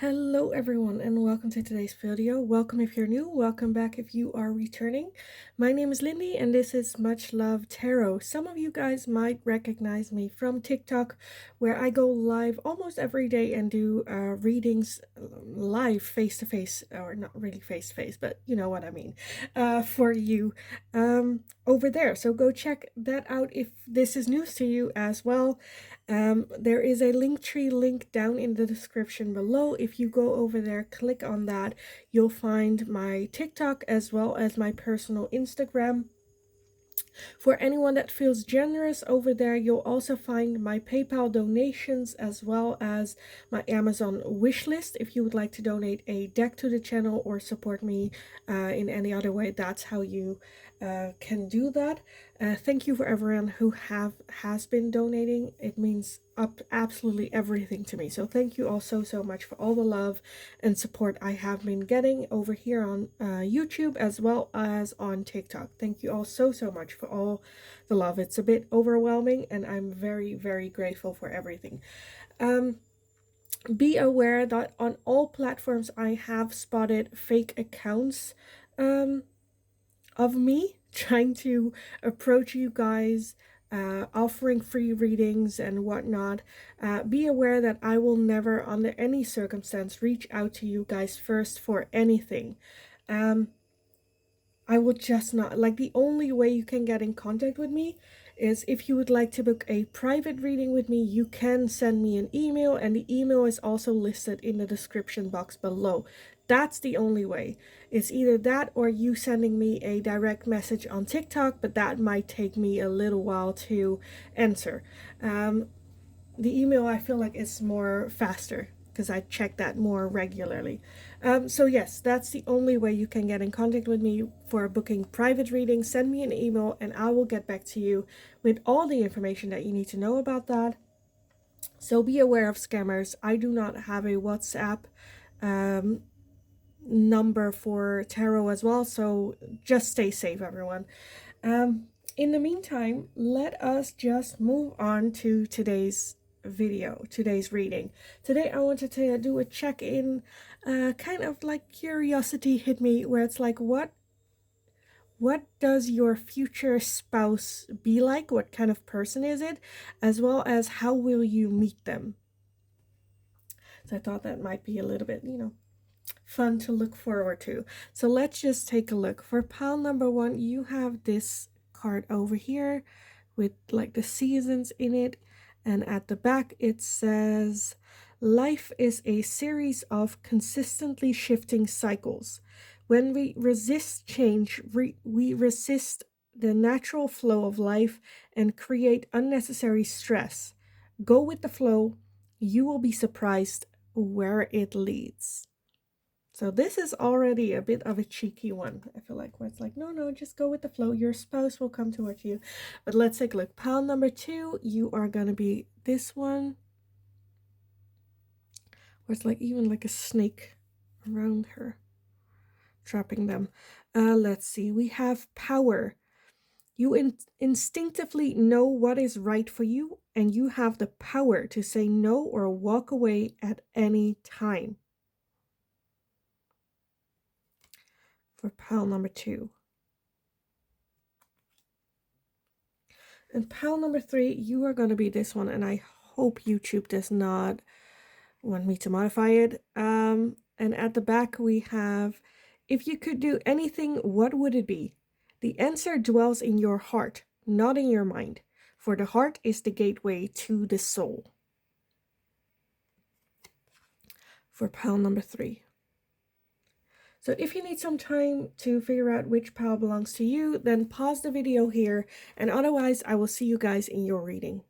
Hello everyone and welcome to today's video. Welcome if you're new, welcome back if you are returning. My name is Lindy and this is Much Love Tarot. Some of you guys might recognize me from TikTok where I go live almost every day and do readings live face to face, or not really face to face, but you know what I mean, for you over there. So go check that out if this is news to you as well. There is a Linktree link down in the description below. If you go over there, click on that, you'll find my TikTok as well as my personal Instagram. For anyone that feels generous over there, you'll also find my PayPal donations as well as my Amazon wish list. If you would like to donate a deck to the channel or support me in any other way, that's how you can do that. Thank you for everyone who has been donating. It means absolutely everything to me. So thank you all so much for all the love and support I have been getting over here on YouTube as well as on TikTok. Thank you all so much for all the love. It's a bit overwhelming and I'm very grateful for everything. Be aware that on all platforms I have spotted fake accounts of me trying to approach you guys, offering free readings and whatnot. Be aware that I will never under any circumstance reach out to you guys first for anything. I will just not, like, the only way you can get in contact with me is if you would like to book a private reading with me. You can send me an email, and the email is also listed in the description box below. That's the only way. It's either that or you sending me a direct message on TikTok, but that might take me a little while to answer. The email I feel like is more faster because I check that more regularly. So yes, that's the only way you can get in contact with me for booking private readings. Send me an email and I will get back to you with all the information that you need to know about that. So be aware of scammers. I do not have a WhatsApp number for tarot as well, so just stay safe, everyone. In the meantime, let us just move on to today's reading. Today I wanted to do a check-in, kind of like curiosity hit me, where it's like, what does your future spouse be like? What kind of person is it? As well as how will you meet them? So I thought that might be a little bit, fun to look forward to. So let's just take a look. For pile number 1, you have this card over here with like the seasons in it, and at the back it says life is a series of consistently shifting cycles. When we resist change, we resist the natural flow of life and create unnecessary stress. Go with the flow. You will be surprised where it leads. So this is already a bit of a cheeky one, I feel like, where it's like, no, just go with the flow. Your spouse will come towards you. But let's take a look. Pile number 2, you are going to be this one, where it's like even like a snake around her, trapping them. Let's see. We have power. You instinctively know what is right for you, and you have the power to say no or walk away at any time. For pile number 2. And pile number 3, you are going to be this one, and I hope YouTube does not want me to modify it. And at the back we have, if you could do anything, what would it be? The answer dwells in your heart, not in your mind, for the heart is the gateway to the soul. For pile number 3. So if you need some time to figure out which pile belongs to you, then pause the video here, and otherwise I will see you guys in your reading.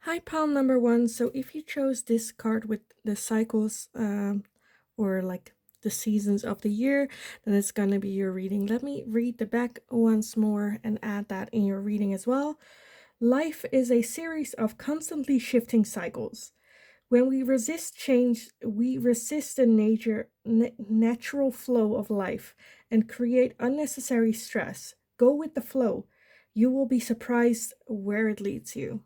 Hi, pile number 1. So if you chose this card with the cycles or like the seasons of the year, then it's going to be your reading. Let me read the back once more and add that in your reading as well. Life is a series of constantly shifting cycles. When we resist change, we resist the natural flow of life and create unnecessary stress. Go with the flow. You will be surprised where it leads you.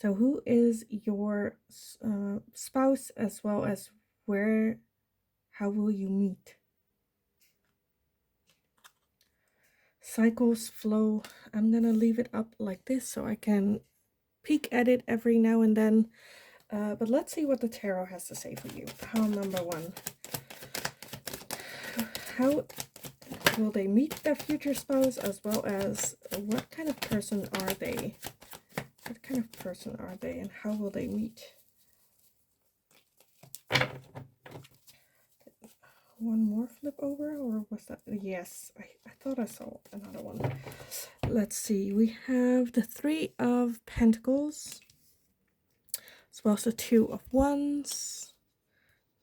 So who is your spouse, as well as how will you meet? Cycles, flow. I'm gonna leave it up like this so I can peek at it every now and then. But let's see what the tarot has to say for you. Pile number 1. How will they meet their future spouse, as well as what kind of person are they? What kind of person are they, and how will they meet? One more flip over, or was that? Yes, I thought I saw another one. Let's see. We have the 3 of Pentacles, as well as the 2 of Wands.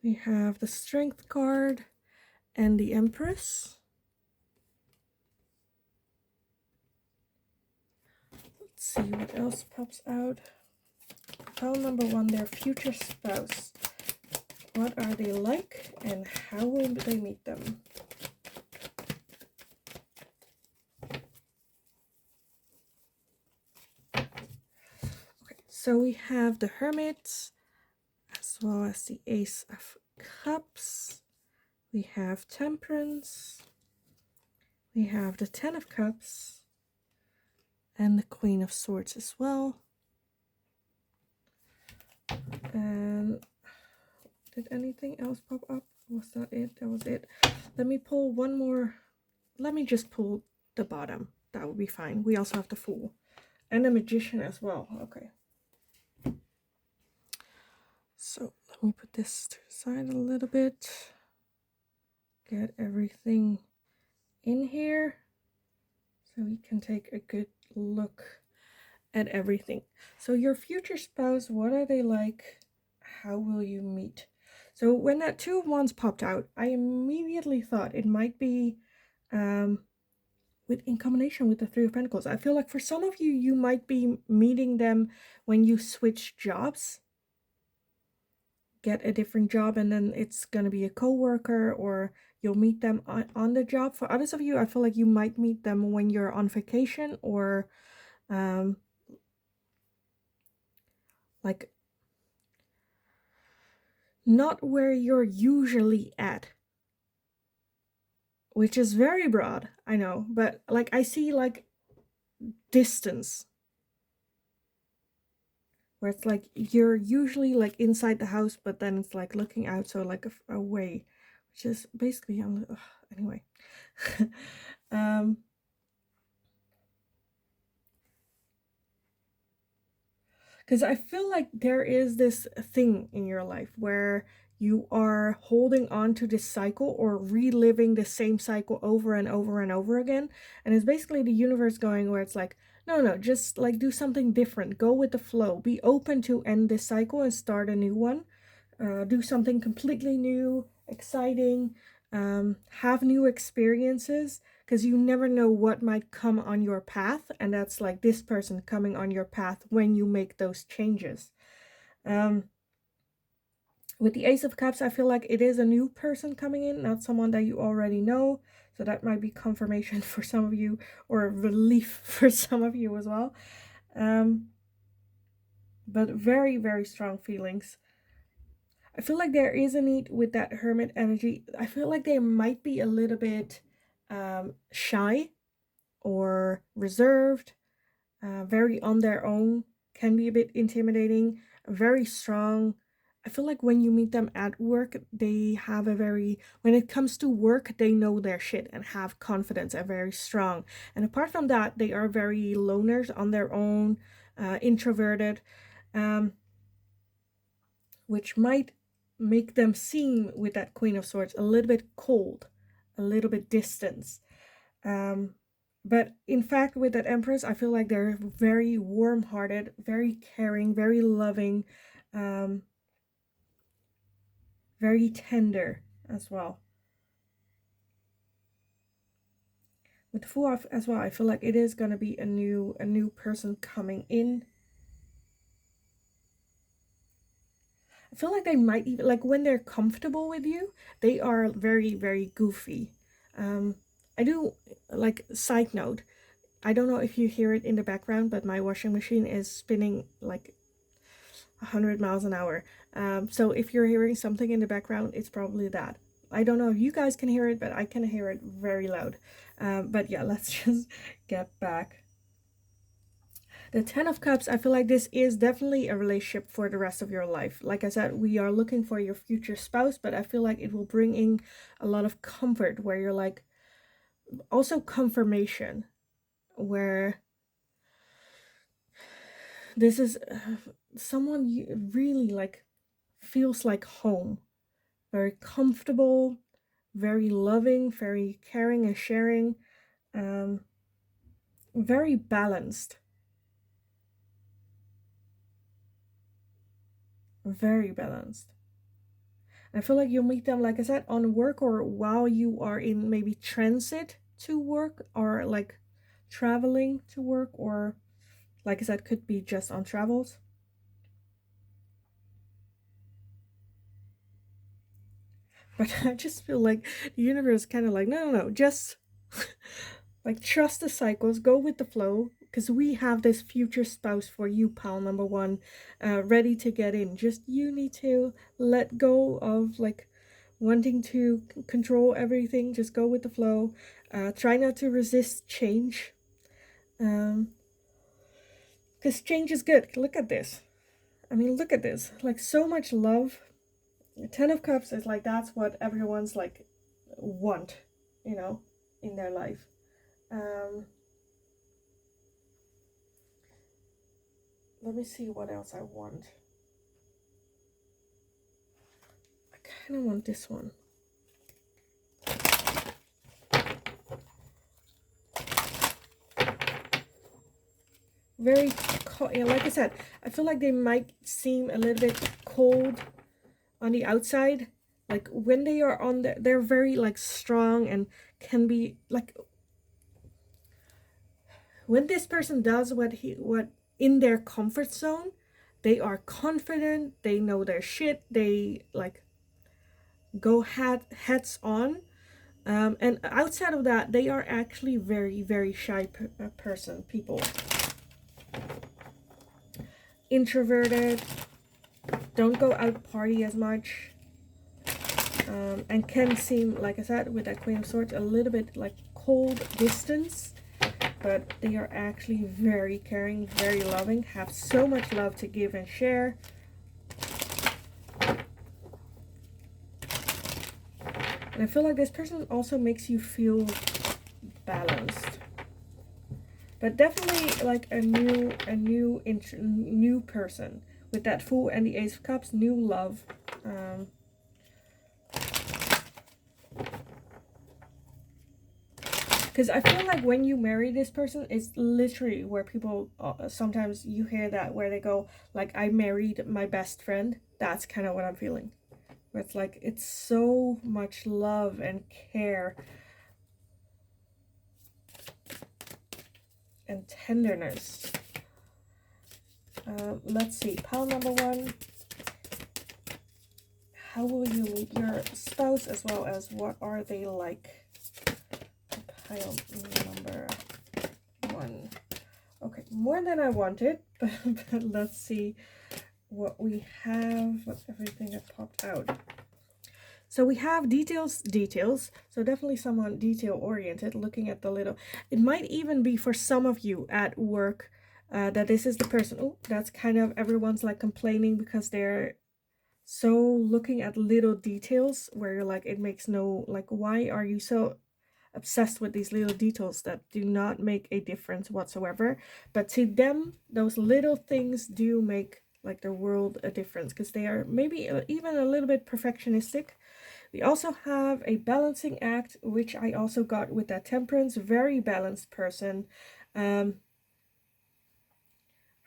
We have the Strength card and the Empress. Let's see what else pops out. Pile number 1, their future spouse. What are they like, and how will they meet them? Okay, so we have the Hermit, as well as the Ace of Cups. We have Temperance. We have the 10 of Cups. And the Queen of Swords as well. And did anything else pop up? Was that it? That was it. Let me pull one more. Let me just pull the bottom. That would be fine. We also have the Fool. And the Magician as well. Okay. So let me put this to the side a little bit. Get everything in here so we can take a good look at everything. So your future spouse, what are they like? How will you meet? So when that 2 of Wands popped out, I immediately thought it might be in combination with the 3 of Pentacles. I feel like for some of you, you might be meeting them when you switch jobs. Get a different job, and then it's going to be a co-worker, or you'll meet them on the job. For others of you, I feel like you might meet them when you're on vacation, or like not where you're usually at, which is very broad, I know, but like I see like distance, where it's like you're usually like inside the house, but then it's like looking out, so like away, which is basically anyway. Because I feel like there is this thing in your life where you are holding on to this cycle, or reliving the same cycle over and over and over again. And it's basically the universe going where it's like, no, just like do something different. Go with the flow. Be open to end this cycle and start a new one. Do something completely new, exciting, have new experiences, because you never know what might come on your path, and that's like this person coming on your path when you make those changes. With the Ace of Cups, I feel like it is a new person coming in, not someone that you already know, so that might be confirmation for some of you, or relief for some of you as well. But very, very strong feelings. I feel like there is a need with that Hermit energy. I feel like they might be a little bit shy or reserved, very on their own, can be a bit intimidating, very strong. I feel like when you meet them at work, they have when it comes to work, they know their shit and have confidence and very strong. And apart from that, they are very loners on their own, introverted, which might make them seem, with that Queen of Swords, a little bit cold, a little bit distant. But in fact, with that Empress, I feel like they're very warm-hearted, very caring, very loving, very tender as well. With the Fool as well, I feel like it is going to be a new person coming in. I feel like they might even, like when they're comfortable with you, they are very, very goofy. I do, like, side note, I don't know if you hear it in the background, but my washing machine is spinning like 100 miles an hour. So if you're hearing something in the background, it's probably that. I don't know if you guys can hear it, but I can hear it very loud. But yeah, let's just get back. The Ten of Cups, I feel like this is definitely a relationship for the rest of your life. Like I said, we are looking for your future spouse, but I feel like it will bring in a lot of comfort where you're like, also confirmation, where this is someone you really like feels like home, very comfortable, very loving, very caring and sharing, um, very balanced, very balanced. I feel like you'll meet them, like I said, on work or while you are in maybe transit to work or like traveling to work, or like I said, could be just on travels. But I just feel like the universe kind of like, no, no, no, just like trust the cycles, go with the flow, because we have this future spouse for you, pal number one, ready to get in. Just you need to let go of like wanting to control everything. Just go with the flow. Try not to resist change, because change is good. Look at this. I mean, look at this. Like so much love. Ten of Cups is like that's what everyone's like want, you know, in their life. Um, Let me see what else I want. I kind of want this one. Very cold. Yeah, like I said, I feel like they might seem a little bit cold on the outside. Like when they are on the, they're very like strong and can be like when this person does what in their comfort zone, they are confident, they know their shit, they like go heads on. And outside of that, they are actually very, very shy person, people. Introverted, don't go out party as much, and can seem, like I said, with that Queen of Swords, a little bit like cold distance, but they are actually very caring, very loving, have so much love to give and share. And I feel like this person also makes you feel balanced. But definitely like a new person with that Fool and the Ace of Cups, new love. Because I feel like when you marry this person, it's literally where people sometimes you hear that where they go like, I married my best friend. That's kind of what I'm feeling. Where it's like it's so much love and care and tenderness. Let's see, pile number one. How will you meet your spouse, as well as what are they like? Pile number one. Okay, more than I wanted, but let's see what we have, what's everything that popped out. So we have details. So definitely someone detail oriented, looking at the little, it might even be for some of you at work, that this is the person. Oh, that's kind of everyone's like complaining because they're so looking at little details where you're like, it makes no, like, why are you so obsessed with these little details that do not make a difference whatsoever? But to them, those little things do make like the world a difference, because they are maybe even a little bit perfectionistic. We also have a balancing act, which I also got with that Temperance, very balanced person. I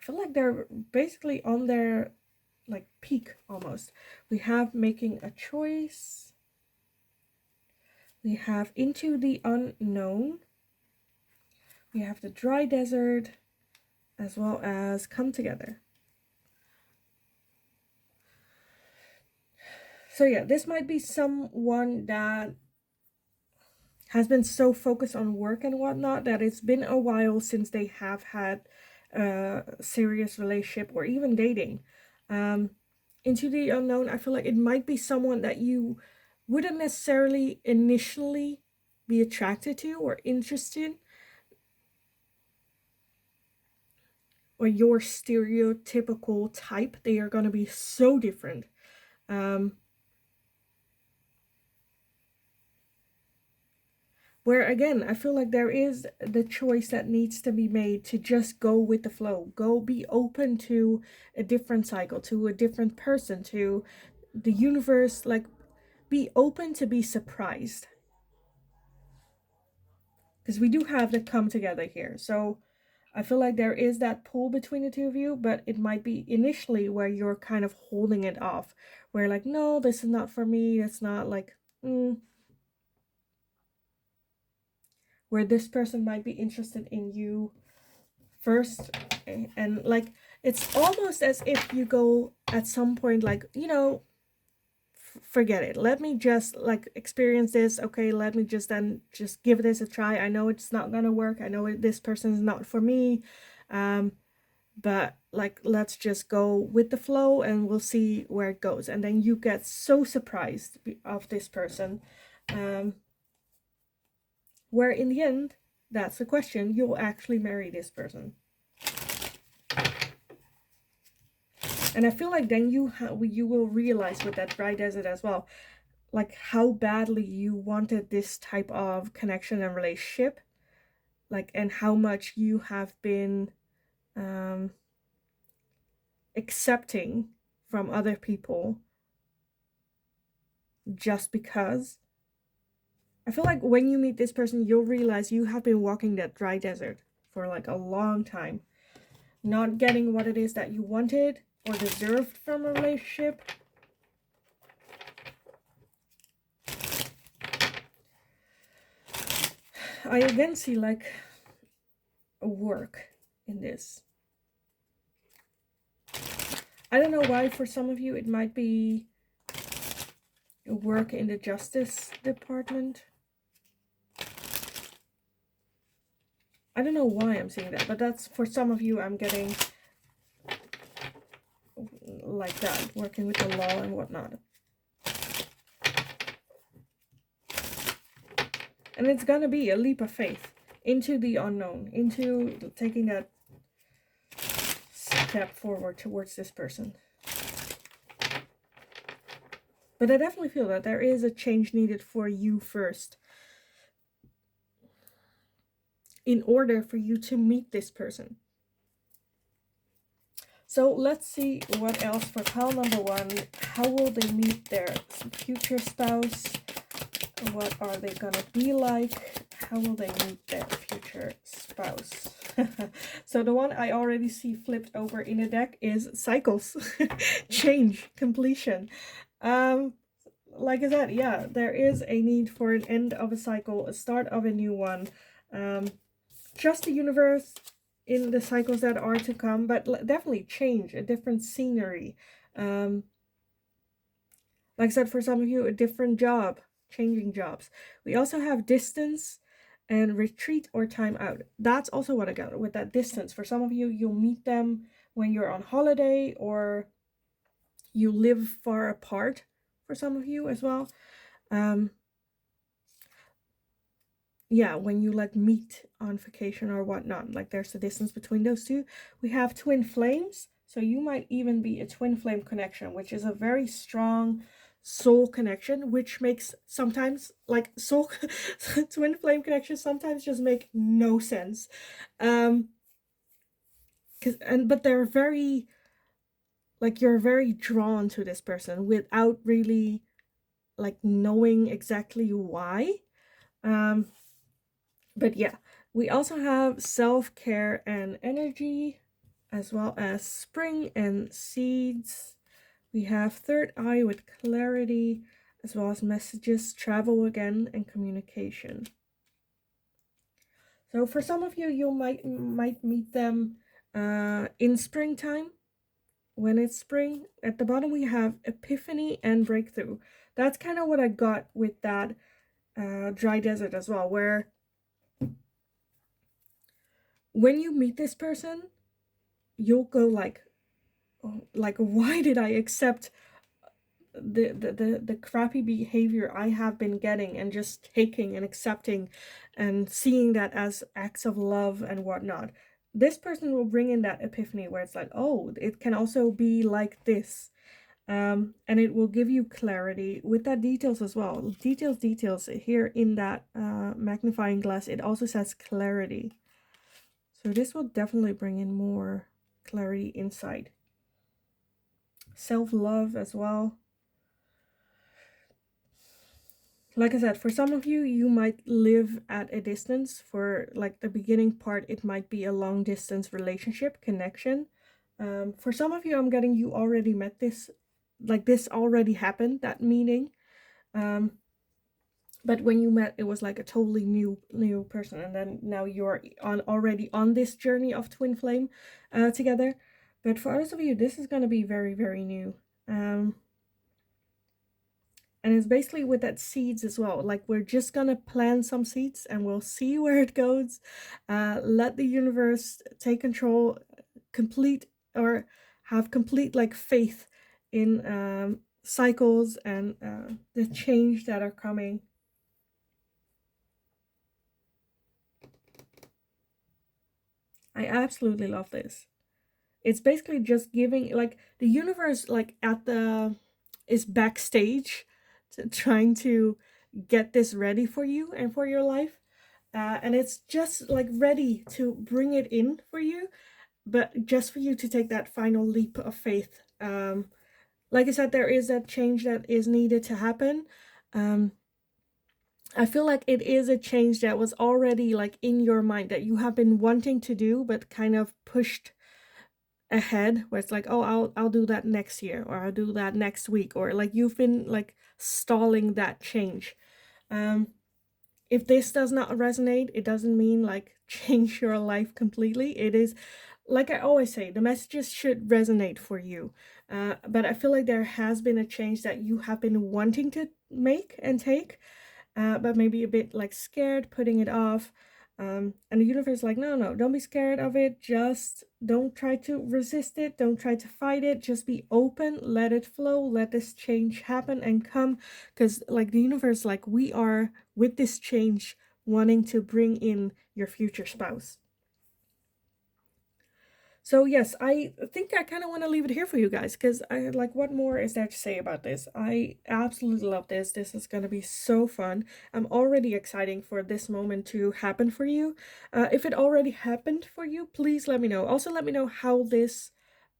feel like they're basically on their like peak almost. We have making a choice. We have into the unknown. We have the dry desert, as well as come together. So yeah, this might be someone that has been so focused on work and whatnot that it's been a while since they have had a serious relationship or even dating. Into the unknown, I feel like it might be someone that you wouldn't necessarily initially be attracted to or interested, or your stereotypical type. They are going to be so different. Um, where again, I feel like there is the choice that needs to be made to just go with the flow, go be open to a different cycle, to a different person, to the universe, like be open to be surprised, because we do have the come together here. So I feel like there is that pull between the two of you, but it might be initially where you're kind of holding it off, where like, no, this is not for me. It's not like, where this person might be interested in you first. And like, it's almost as if you go at some point, like, forget it. Let me just like experience this. Okay, let me just give this a try. I know it's not gonna work. I know this person is not for me. But like, let's just go with the flow and we'll see where it goes. And then you get so surprised of this person, where in the end, that's the question, you'll actually marry this person. And I feel like then you will realize with that dry desert as well, like how badly you wanted this type of connection and relationship, like, and how much you have been accepting from other people just because. I feel like when you meet this person, you'll realize you have been walking that dry desert for like a long time, not getting what it is that you wanted or deserved from a relationship. I again see like a work in this. I don't know why for some of you it might be a work in the justice department. I don't know why I'm seeing that, but that's for some of you. I'm getting like that, working with the law and whatnot. And it's gonna be a leap of faith into the unknown, into taking that step forward towards this person. But I definitely feel that there is a change needed for you first, in order for you to meet this person. So let's see what else for pile number one. How will they meet their future spouse? What are they gonna be like? How will they meet their future spouse? So the one I already see flipped over in a deck is cycles. Change, completion. Like I said, yeah, there is a need for an end of a cycle, a start of a new one. Trust the universe in the cycles that are to come, but definitely change, a different scenery. Like I said, for some of you, a different job, changing jobs. We also have distance and retreat or time out. That's also what I got with that distance. For some of you, you'll meet them when you're on holiday, or you live far apart for some of you as well. Yeah, when you like meet on vacation or whatnot, like there's a distance between those two. We have twin flames, so you might even be a twin flame connection, which is a very strong soul connection, which makes sometimes like soul twin flame connections sometimes just make no sense. But they're very, like, you're very drawn to this person without really like knowing exactly why. But yeah, we also have self-care and energy, as well as spring and seeds. We have third eye with clarity, as well as messages, travel again, and communication. So for some of you, you might meet them in springtime, when it's spring. At the bottom, we have epiphany and breakthrough. That's kind of what I got with that dry desert as well, where when you meet this person, you'll go like, like, why did I accept the crappy behavior I have been getting and just taking and accepting and seeing that as acts of love and whatnot. This person will bring in that epiphany where it's like, oh, it can also be like this. And it will give you clarity with that details as well. Details here in that magnifying glass. It also says clarity. So this will definitely bring in more clarity inside. Self-love as well. Like I said, for some of you, you might live at a distance. For like the beginning part, it might be a long distance relationship connection. For some of you, I'm getting you already met this, like this already happened, that meeting. But when you met, it was like a totally new person, and then now you're already on this journey of twin flame together. But for others of you, this is going to be very new. And it's basically with that seeds as well. Like, we're just gonna plant some seeds and we'll see where it goes. Let the universe take control, complete or have complete like faith in cycles and the change that are coming. I absolutely love this. It's basically just giving, like, the universe, like, at the is backstage trying to get this ready for you and for your life. And it's just like ready to bring it in for you, but just for you to take that final leap of faith. Like I said, there is that change that is needed to happen. I feel like it is a change that was already like in your mind that you have been wanting to do, but kind of pushed ahead, where it's like, oh, I'll do that next year, or I'll do that next week, or like you've been like stalling that change. If this does not resonate, it doesn't mean like change your life completely. It is, like I always say, the messages should resonate for you. But I feel like there has been a change that you have been wanting to make and take, but maybe a bit like scared, putting it off. And the universe is like, no, don't be scared of it. Just don't try to resist it. Don't try to fight it. Just be open, let it flow, let this change happen and come. Because like the universe, like we are with this change wanting to bring in your future spouse. So yes, I think I kind of want to leave it here for you guys, because I like, what more is there to say about this? I absolutely love this. This is going to be so fun. I'm already excited for this moment to happen for you. If it already happened for you, please let me know. Also, let me know how this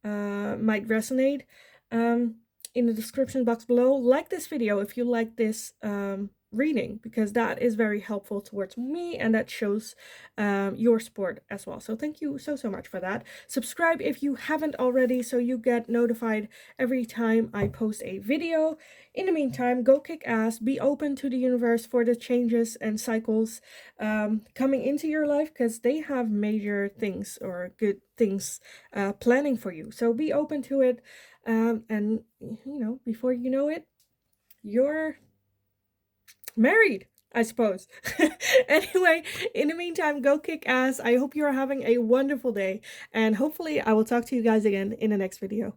might resonate. In the description box below, like this video if you like this reading, because that is very helpful towards me and that shows your support as well. So thank you so much for that. Subscribe if you haven't already, so you get notified every time I post a video. In the meantime, go kick ass, be open to the universe for the changes and cycles coming into your life, because they have major things or good things planning for you. So be open to it, and you know, before you know it, you're married, I suppose. Anyway, in the meantime, go kick ass. I hope you're having a wonderful day, and hopefully I will talk to you guys again in the next video.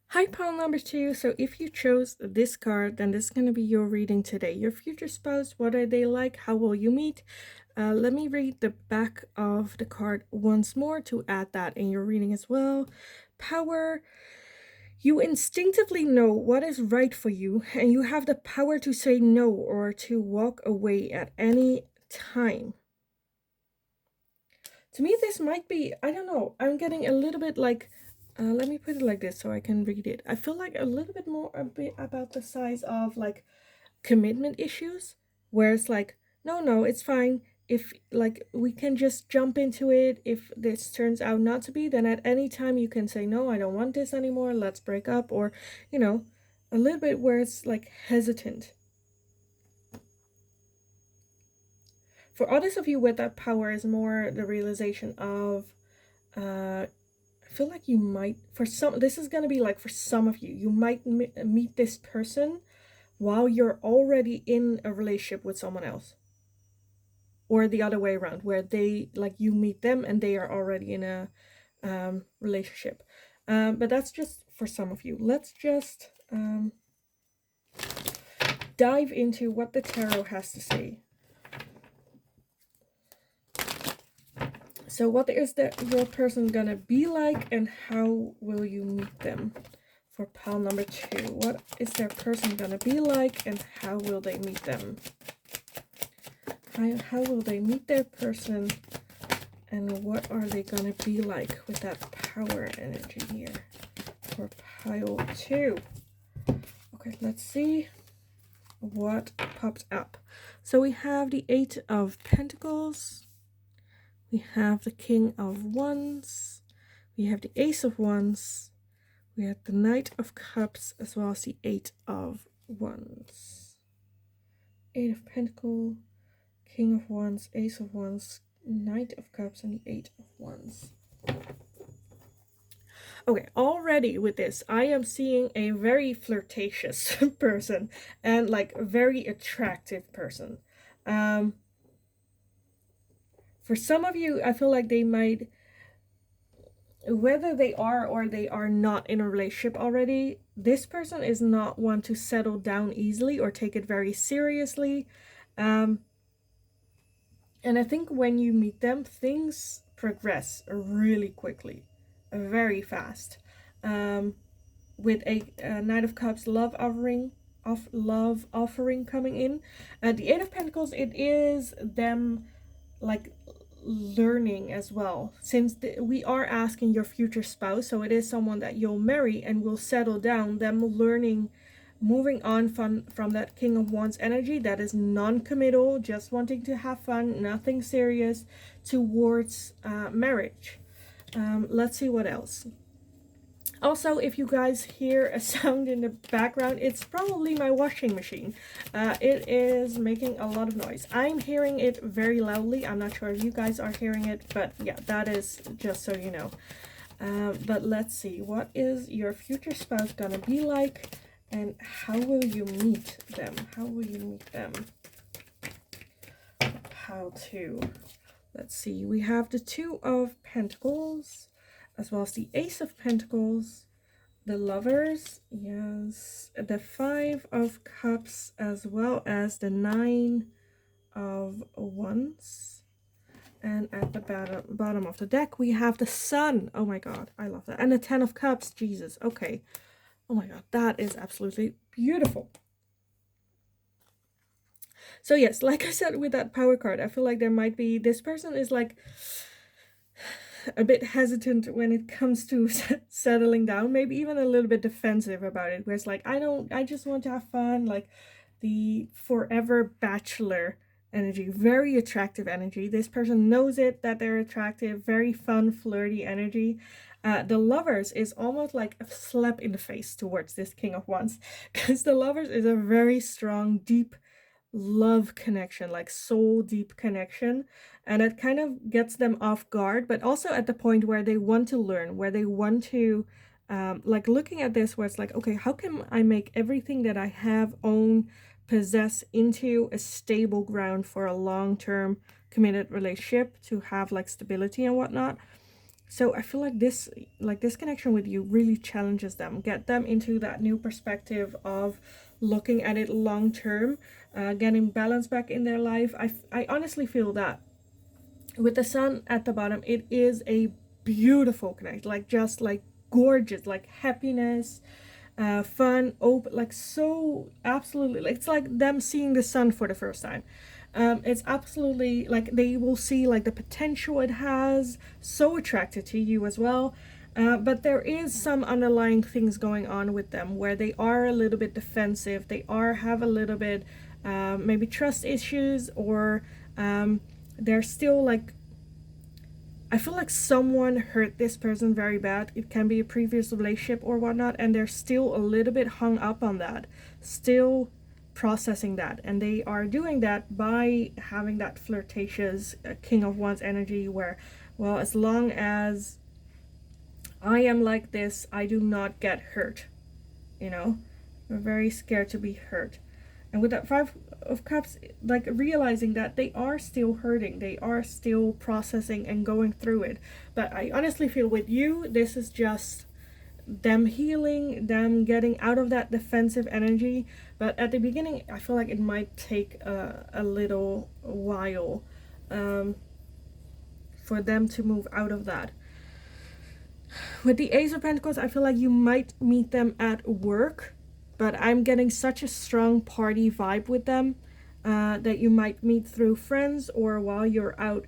Hi, pile number 2. So if you chose this card, then this is going to be your reading today. Your future spouse, what are they like? How will you meet? Let me read the back of the card once more to add that in your reading as well. Power. You instinctively know what is right for you, and you have the power to say no or to walk away at any time. To me, this might be, I don't know, I'm getting a little bit like, let me put it like this so I can read it. I feel like a little bit more a bit about the size of like commitment issues, where it's like, no, it's fine. If like we can just jump into it. If this turns out not to be, then at any time you can say, no, I don't want this anymore, let's break up. Or, you know, a little bit where it's like hesitant. For others of you with that power is more the realization of I feel like you might, for some, this is going to be like for some of you, you might meet this person while you're already in a relationship with someone else, or the other way around, where they, like, you meet them and they are already in a relationship. But that's just for some of you. Let's just dive into what the tarot has to say. So what is your person gonna be like, and how will you meet them? For pile number 2, what is their person gonna be like, and how will they meet them? How will they meet their person, and what are they gonna be like with that power energy here for pile 2? Okay, let's see what pops up. So we have the 8 of Pentacles, we have the King of Wands, we have the Ace of Wands, we have the Knight of Cups, as well as the 8 of Wands. 8 of Pentacles, King of Wands, Ace of Wands, Knight of Cups, and the 8 of Wands. Okay, already with this, I am seeing a very flirtatious person and like a very attractive person. For some of you, I feel like they might, whether they are or they are not in a relationship already, this person is not one to settle down easily or take it very seriously. And I think when you meet them, things progress really quickly, very fast. With a Knight of Cups love offering coming in. The 8 of Pentacles, it is them like learning as well, since we are asking your future spouse, so it is someone that you'll marry and will settle down, them learning, moving on from that King of Wands energy that is non-committal, just wanting to have fun, nothing serious, towards marriage. Let's see what else. Also, if you guys hear a sound in the background, it's probably my washing machine. It is making a lot of noise. I'm hearing it very loudly. I'm not sure if you guys are hearing it, but yeah, that is just so you know. But let's see, what is your future spouse gonna be like, and how will you meet them? How will you meet them? How to? Let's see, we have the 2 of Pentacles, as well as the Ace of Pentacles, the Lovers, yes, the 5 of Cups, as well as the 9 of Wands. And at the bottom of the deck, we have the Sun. Oh my god, I love that. And the 10 of Cups, Jesus, okay. Oh my god, that is absolutely beautiful. So yes, like I said with that power card, I feel like there might be, this person is like a bit hesitant when it comes to settling down, maybe even a little bit defensive about it, where it's like, I just want to have fun, like the forever bachelor energy, very attractive energy. This person knows it, that they're attractive, very fun, flirty energy. The Lovers is almost like a slap in the face towards this King of Wands, because the Lovers is a very strong, deep love connection, like soul deep connection, and it kind of gets them off guard, but also at the point where they want to learn, where they want to like looking at this, where it's like, okay, how can I make everything that I have, own, possess into a stable ground for a long-term committed relationship, to have like stability and whatnot. So I feel like this connection with you really challenges them, get them into that new perspective of looking at it long term, getting balance back in their life. I honestly feel that with the Sun at the bottom, it is a beautiful connection, like just like gorgeous, like happiness, fun, open, like so absolutely, like, it's like them seeing the sun for the first time. It's absolutely like they will see like the potential it has, so attracted to you as well. But there is some underlying things going on with them where they are a little bit defensive, they have a little bit maybe trust issues, or they're still like, I feel like someone hurt this person very bad. It can be a previous relationship or whatnot, and they're still a little bit hung up on that, still processing that. And they are doing that by having that flirtatious King of Wands energy where, well, as long as I am like this, I do not get hurt. You know, we're very scared to be hurt. And with that 5 of Cups, like realizing that they are still hurting, they are still processing and going through it. But I honestly feel with you, this is just them healing, them getting out of that defensive energy. But at the beginning, I feel like it might take a little while for them to move out of that. With the Ace of Pentacles, I feel like you might meet them at work, but I'm getting such a strong party vibe with them that you might meet through friends or while you're out,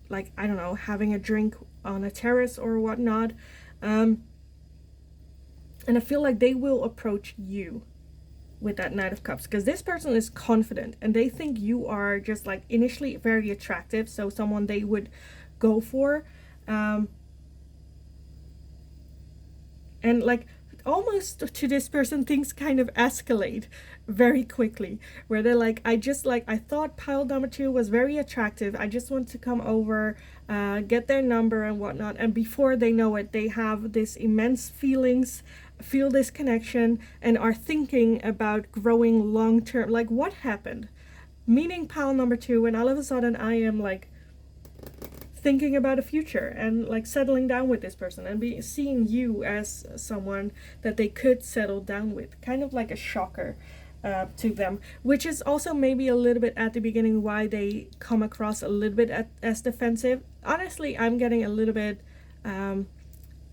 like, I don't know, having a drink on a terrace or whatnot. And I feel like they will approach you with that Knight of Cups, because this person is confident and they think you are just like initially very attractive, so someone they would go for. And like almost to this person, things kind of escalate very quickly, where they're like, I thought pile number 2 was very attractive, I just want to come over, get their number and whatnot, and before they know it, they have this immense feelings, feel this connection, and are thinking about growing long term. Like, what happened? Meeting pile number 2, and all of a sudden I am like thinking about a future and like settling down with this person and seeing you as someone that they could settle down with. Kind of like a shocker to them, which is also maybe a little bit at the beginning why they come across a little bit as defensive. Honestly, I'm getting a little bit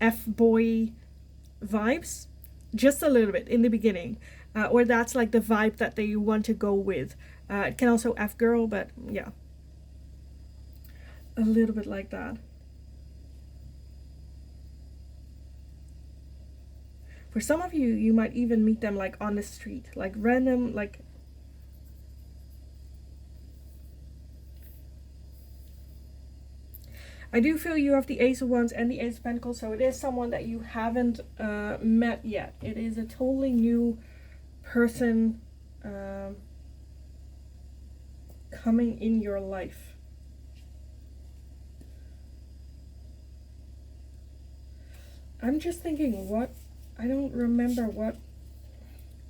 F-boy vibes, just a little bit in the beginning, or that's like the vibe that they want to go with. It can also F-girl, but yeah, a little bit like that. For some of you, you might even meet them like on the street, like random, like I do feel you have the Ace of Wands and the Ace of Pentacles, so it is someone that you haven't met yet. It is a totally new person coming in your life. I'm just thinking I don't remember what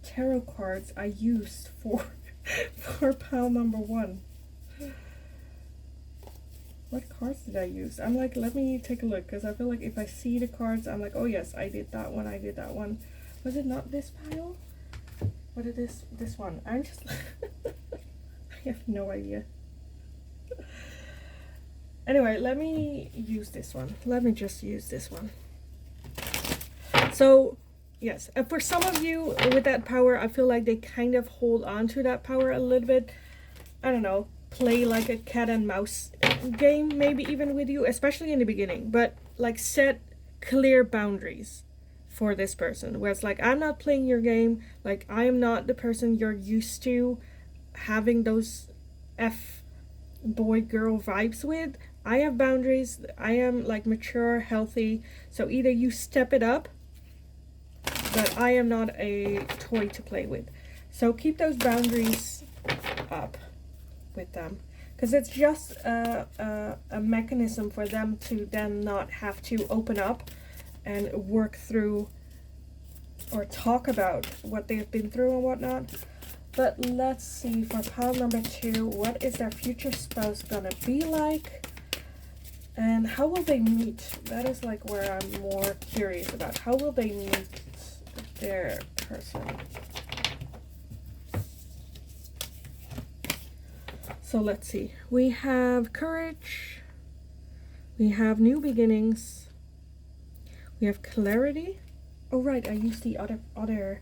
tarot cards I used for pile number 1. What cards did I use? I'm like, let me take a look, because I feel like if I see the cards, I'm like, oh yes, I did that one, I did that one. Was it not this pile? What is this one? I'm just I have no idea. Anyway, let me use this one. Let me just use this one. So, yes, for some of you with that power, I feel like they kind of hold on to that power a little bit. I don't know, play like a cat and mouse game, maybe even with you, especially in the beginning. But, like, set clear boundaries for this person, where it's like, I'm not playing your game. Like, I am not the person you're used to having those boy-girl vibes with. I have boundaries. I am, like, mature, healthy. So either you step it up, but I am not a toy to play with. So keep those boundaries up with them, because it's just a mechanism for them to then not have to open up and work through or talk about what they've been through and whatnot. But let's see, for pile number 2, what is their future spouse gonna be like? And how will they meet? That is like where I'm more curious about. How will they meet their person? So let's see. We have courage. We have new beginnings. We have clarity. Oh right, I used the other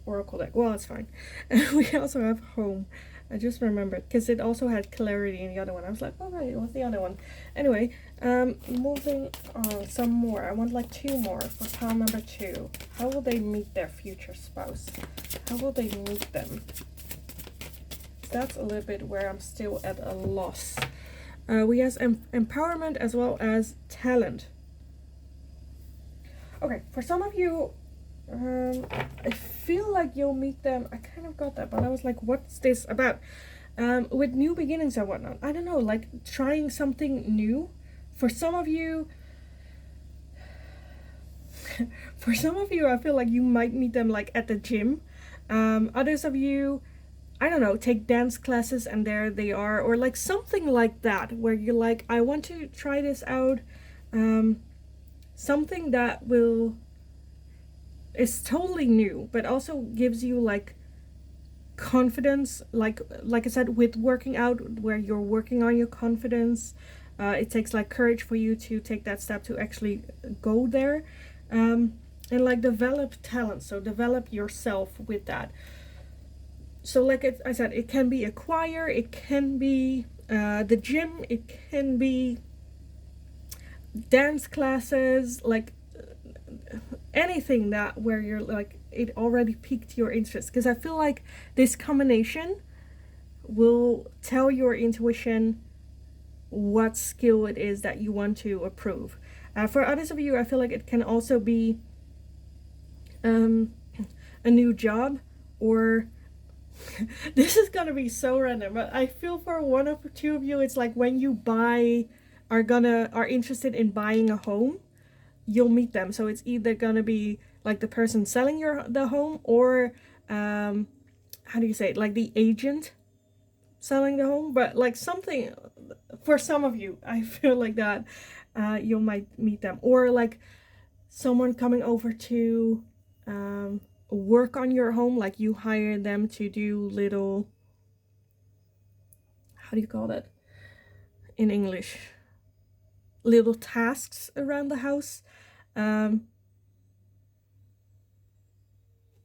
oracle deck. Well, it's fine. And we also have home. I just remembered, because it also had clarity in the other one. I was like, oh right, what's the other one? Anyway, moving on, some more. I want like 2 more for pile number 2. How will they meet their future spouse? How will they meet them? That's a little bit where I'm still at a loss. We have empowerment as well as talent. Okay, for some of you, I feel like you'll meet them. I kind of got that, but I was like, what's this about? With new beginnings and whatnot. I don't know, like trying something new. For some of you, I feel like you might meet them like at the gym. Others of you, I don't know, take dance classes and there they are, or like something like that, where you're like, I want to try this out. something that will is totally new, but also gives you like confidence, like I said, with working out, where you're working on your confidence. It takes like courage for you to take that step to actually go there, and like develop talent, so develop yourself with that. So like I said, it can be a choir, it can be the gym, it can be dance classes, like anything that where you're like it already piqued your interest, because I feel like this combination will tell your intuition what skill it is that you want to approve. For others of you, I feel like it can also be um, a new job, or this is gonna be so random, but I feel for one or two of you, it's like when you are interested in buying a home, you'll meet them. So it's either gonna be like the person selling the home, or how do you say it, like the agent selling the home. But like something for some of you, I feel like that you might meet them, or like someone coming over to work on your home, like you hire them to do little, how do you call that in English, little tasks around the house, um,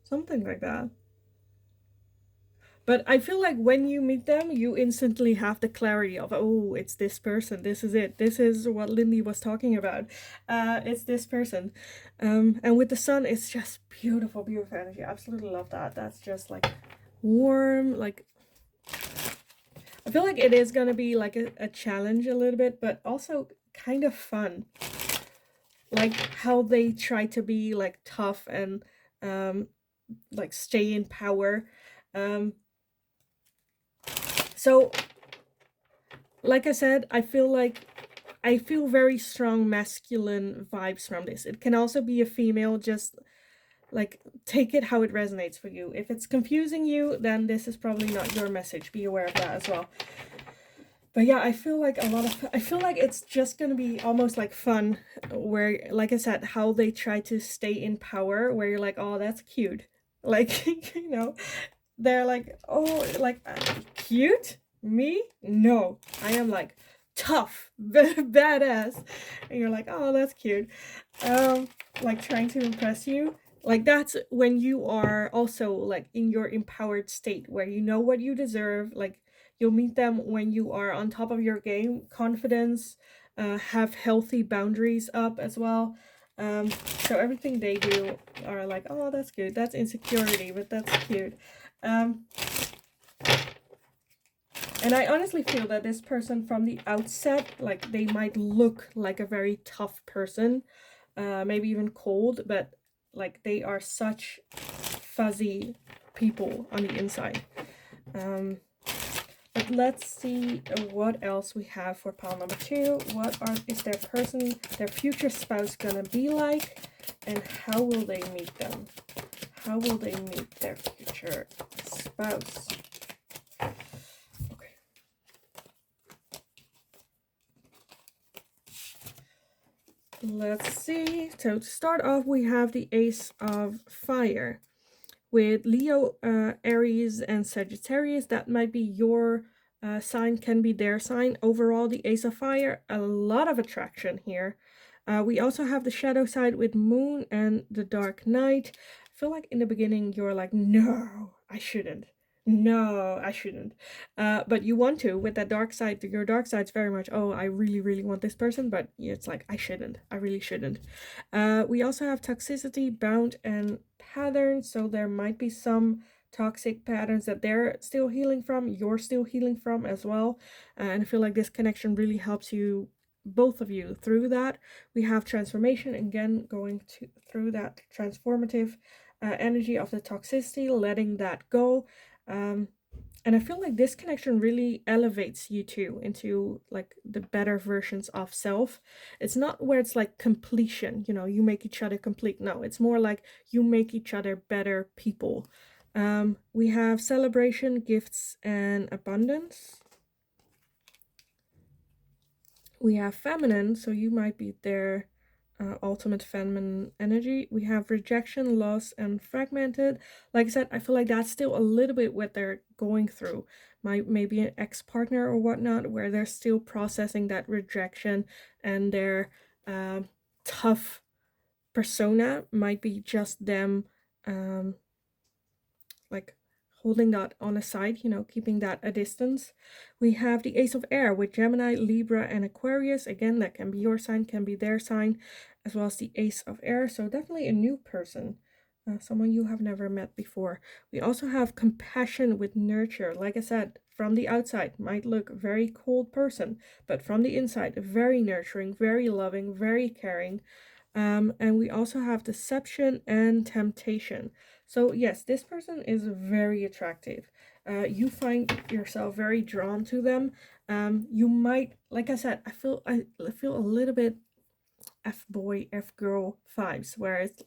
something like that. But I feel like when you meet them, you instantly have the clarity of, oh, it's this person. This is it. This is what Lindy was talking about. It's this person. And with the sun, it's just beautiful, beautiful energy. I absolutely love that. That's just like warm. Like, I feel like it is going to be like a challenge a little bit, but also kind of fun. Like how they try to be like tough and like stay in power. Um, so like I said, I feel very strong masculine vibes from this. It can also be a female, just like take it how it resonates for you. If it's confusing you, then this is probably not your message. Be aware of that as well. But yeah, I feel like I feel like it's just gonna be almost like fun, where, like I said, how they try to stay in power, where you're like, oh, that's cute. Like, they're like, oh, like, cute? Me? No. I am like tough, badass. And you're like, oh, that's cute. Like trying to impress you. Like that's when you are also like in your empowered state, where you know what you deserve. Like you'll meet them when you are on top of your game, confidence, have healthy boundaries up as well. So everything they do are like, oh, that's good. That's insecurity, but that's cute. Um, and I honestly feel that this person from the outset, like they might look like a very tough person, maybe even cold, but like they are such fuzzy people on the inside. But let's see what else we have for pile number 2. Is their future spouse gonna be like, and how will they meet them? How will they meet their future spouse? Okay. Let's see. So to start off, we have the Ace of Fire. With Leo, Aries, and Sagittarius, that might be your sign, can be their sign. Overall, the Ace of Fire, a lot of attraction here. We also have the shadow side with Moon and the Dark Knight. I feel like in the beginning you're like, no, I shouldn't. No, I shouldn't. But you want to with that dark side. Your dark side's very much, oh, I really, really want this person, but it's like, I shouldn't. I really shouldn't. We also have toxicity, bound, and patterns. So there might be some toxic patterns that they're still healing from, you're still healing from as well. And I feel like this connection really helps you, both of you, through that. We have transformation, again, going through that transformative energy of the toxicity, letting that go. And I feel like this connection really elevates you two into like the better versions of self. It's not where it's like completion, you make each other complete. No, it's more like you make each other better people. We have celebration, gifts, and abundance. We have feminine, so you might be their ultimate feminine energy. We have rejection, loss, and fragmented. Like I said, I feel like that's still a little bit what they're going through. Maybe an ex-partner or whatnot, where they're still processing that rejection, and their tough persona might be just them like holding that on a side, you know, keeping that a distance. We have the Ace of Air with Gemini, Libra, and Aquarius. Again, that can be your sign, can be their sign, as well as the Ace of Air. So definitely a new person, someone you have never met before. We also have Compassion with Nurture. Like I said, from the outside might look very cold person, but from the inside, very nurturing, very loving, very caring. And we also have Deception and Temptation. So yes, this person is very attractive. You find yourself very drawn to them. You might, like I said, I feel a little bit F boy, F girl vibes, where it's,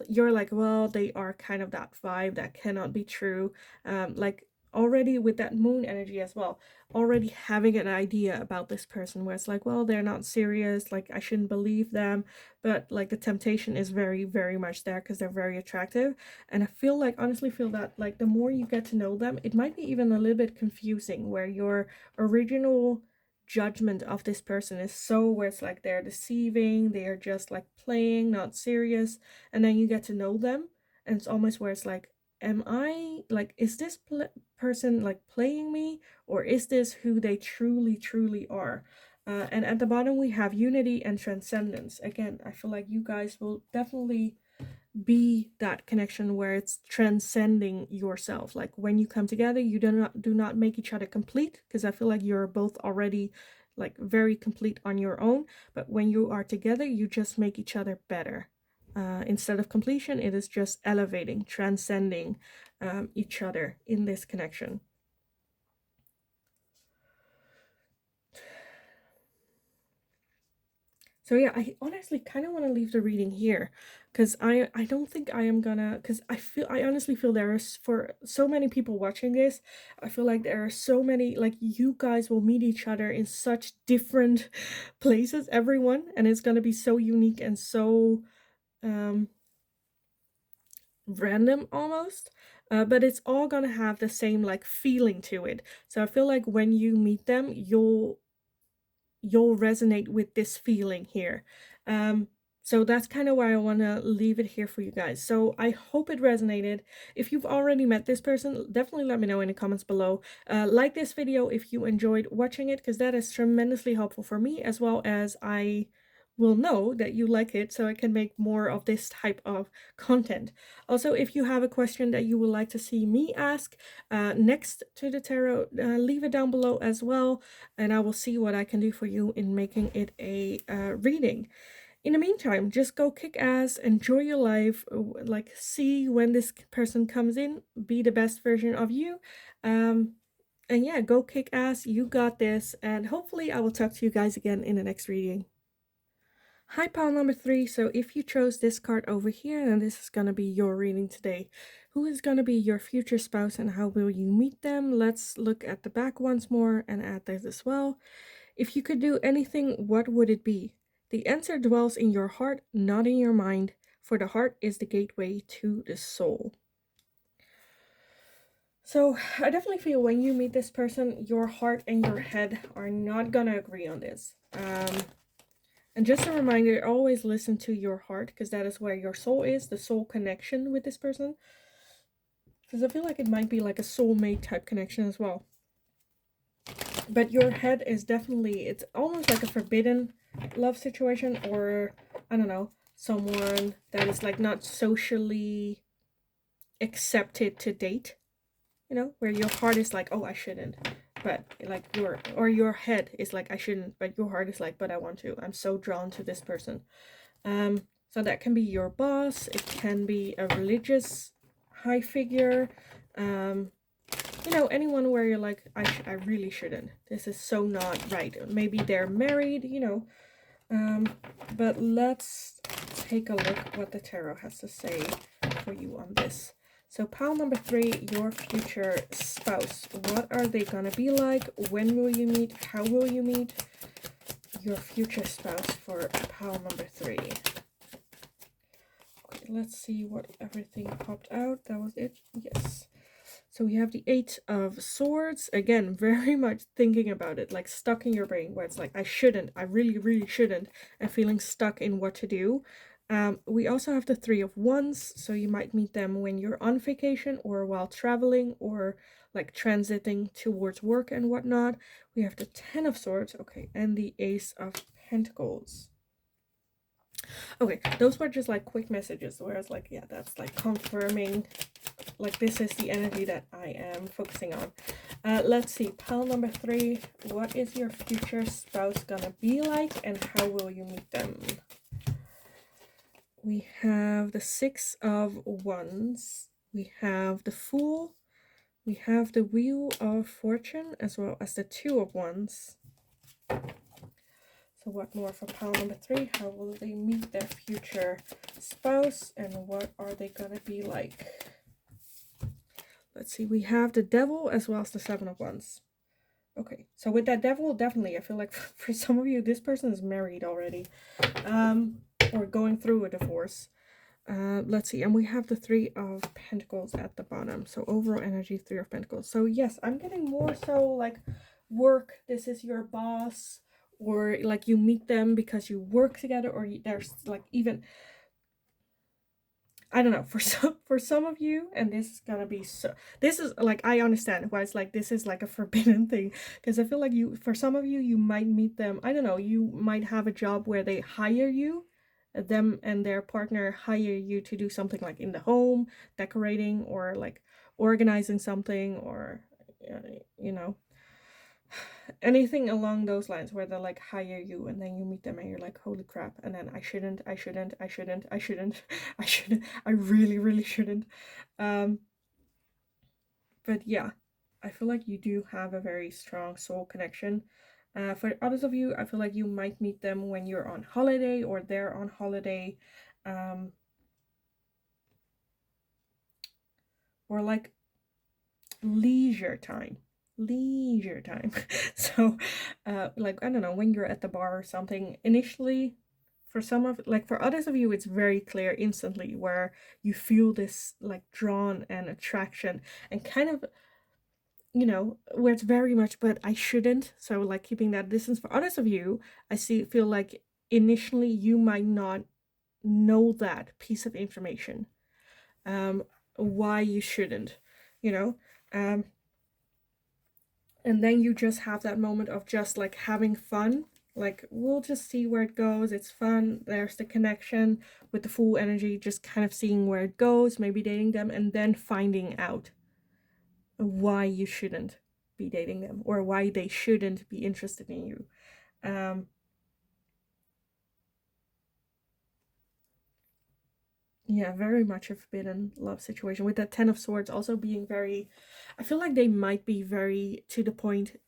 you're like, well, they are kind of that vibe that cannot be true. Like already with that moon energy as well, already having an idea about this person where it's like, well, they're not serious, like I shouldn't believe them, but like the temptation is very, very much there because they're very attractive. And I feel like, honestly feel that like the more you get to know them, it might be even a little bit confusing where your original judgment of this person is so where it's like they're deceiving, they are just like playing, not serious, and then you get to know them and it's almost where it's like, am I like, is this person like playing me, or is this who they truly are? And at the bottom we have Unity and Transcendence. Again, I feel like you guys will definitely be that connection where it's transcending yourself. Like when you come together, you do not make each other complete, because I feel like you're both already like very complete on your own, but when you are together, you just make each other better. Instead of completion, it is just elevating, transcending each other in this connection. So yeah, I honestly kind of want to leave the reading here, because I don't think I am gonna, because I honestly feel there is, for so many people watching this, I feel like there are so many, like you guys will meet each other in such different places, everyone, and it's gonna be so unique and so random almost. But it's all gonna have the same like feeling to it. So I feel like when you meet them, you'll resonate with this feeling here. So that's kind of why I want to leave it here for you guys. So I hope it resonated. If you've already met this person, definitely let me know in the comments below. Like this video if you enjoyed watching it, because that is tremendously helpful for me, as well as I will know that you like it, so I can make more of this type of content. Also, if you have a question that you would like to see me ask next to the tarot, leave it down below as well, and I will see what I can do for you in making it a reading. In the meantime, just go kick ass, enjoy your life, like see when this person comes in, be the best version of you. And yeah, go kick ass, you got this, and hopefully I will talk to you guys again in the next reading. Hi, pile number 3. So if you chose this card over here, then this is going to be your reading today. Who is going to be your future spouse and how will you meet them? Let's look at the back once more and add this as well. If you could do anything, what would it be? The answer dwells in your heart, not in your mind, for the heart is the gateway to the soul. So I definitely feel when you meet this person, your heart and your head are not gonna agree on this. And just a reminder, always listen to your heart, because that is where your soul is, the soul connection with this person. Because I feel like it might be like a soulmate type connection as well. But your head is definitely, it's almost like a forbidden love situation, or I don't know, someone that is like not socially accepted to date, you know, where your heart is like, oh, I shouldn't, but like your head is like, I shouldn't, but your heart is like, but I want to, I'm so drawn to this person. So that can be your boss, it can be a religious high figure, you know, anyone where you're like, I really shouldn't, this is so not right. Maybe they're married, you know. But let's take a look what the tarot has to say for you on this. So pile number 3, your future spouse. What are they gonna be like? When will you meet? How will you meet your future spouse for pile number 3? let's see what everything popped out. That was it. Yes. So we have the Eight of Swords. Again, very much thinking about it, like stuck in your brain, where it's like, I shouldn't, I really, really shouldn't, and feeling stuck in what to do. We also have the Three of Wands, so you might meet them when you're on vacation or while traveling or like transiting towards work and whatnot. We have the Ten of Swords, okay, and the Ace of Pentacles. Okay, those were just like quick messages, whereas like, yeah, that's like confirming, like this is the energy that I am focusing on. Let's see, pile number 3, what is your future spouse gonna be like and how will you meet them? We have the Six of Wands, we have the Fool, we have the Wheel of Fortune, as well as the Two of Wands. So what more for pile number 3? How will they meet their future spouse and what are they gonna be like? Let's see, we have the Devil as well as the Seven of Wands. Okay, so with that Devil, definitely, I feel like for some of you, this person is married already. Or going through a divorce. Let's see, and we have the Three of Pentacles at the bottom. So overall energy, Three of Pentacles. So yes, I'm getting more so like work, this is your boss, or like you meet them because you work together, or there's like even, I don't know, for some of you, and this is gonna be so, this is like, I understand why it's like this is like a forbidden thing, because I feel like you, for some of you, you might meet them, I don't know, you might have a job where they hire you, them and their partner hire you to do something like in the home, decorating or like organizing something, or you know, anything along those lines where they like hire you and then you meet them and you're like, holy crap, and then I shouldn't, I really, really shouldn't. But yeah, I feel like you do have a very strong soul connection. For others of you, I feel like you might meet them when you're on holiday or they're on holiday, or like leisure time. So like, I don't know, when you're at the bar or something initially, for some of, like for others of you, it's very clear instantly where you feel this like drawn and attraction and kind of, you know, where it's very much, but I shouldn't, so like keeping that distance. For others of you, I feel like initially you might not know that piece of information, why you shouldn't, you know, and then you just have that moment of just like having fun, like we'll just see where it goes, it's fun, there's the connection with the Full energy, just kind of seeing where it goes, maybe dating them, and then finding out why you shouldn't be dating them or why they shouldn't be interested in you. Yeah, very much a forbidden love situation with that Ten of Swords also being very, I feel like they might be very to the point.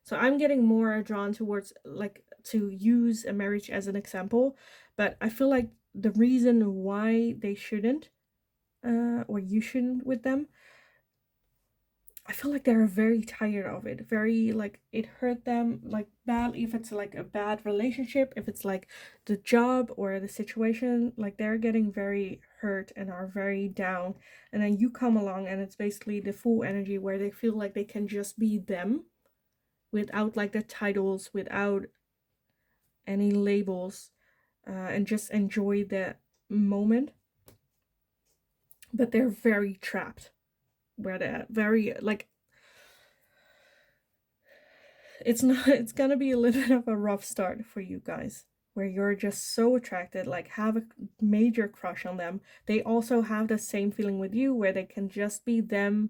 So I'm getting more drawn towards like to use a marriage as an example, but I feel like the reason why they shouldn't, or you shouldn't with them, I feel like they're very tired of it. Very like it hurt them like bad, if it's like a bad relationship, if it's like the job or the situation, like they're getting very hurt and are very down. And then you come along and it's basically the Full energy where they feel like they can just be them without like the titles, without any labels, and just enjoy the moment. But they're very trapped where they're very like, it's gonna be a little bit of a rough start for you guys where you're just so attracted, like have a major crush on them. They also have the same feeling with you where they can just be them,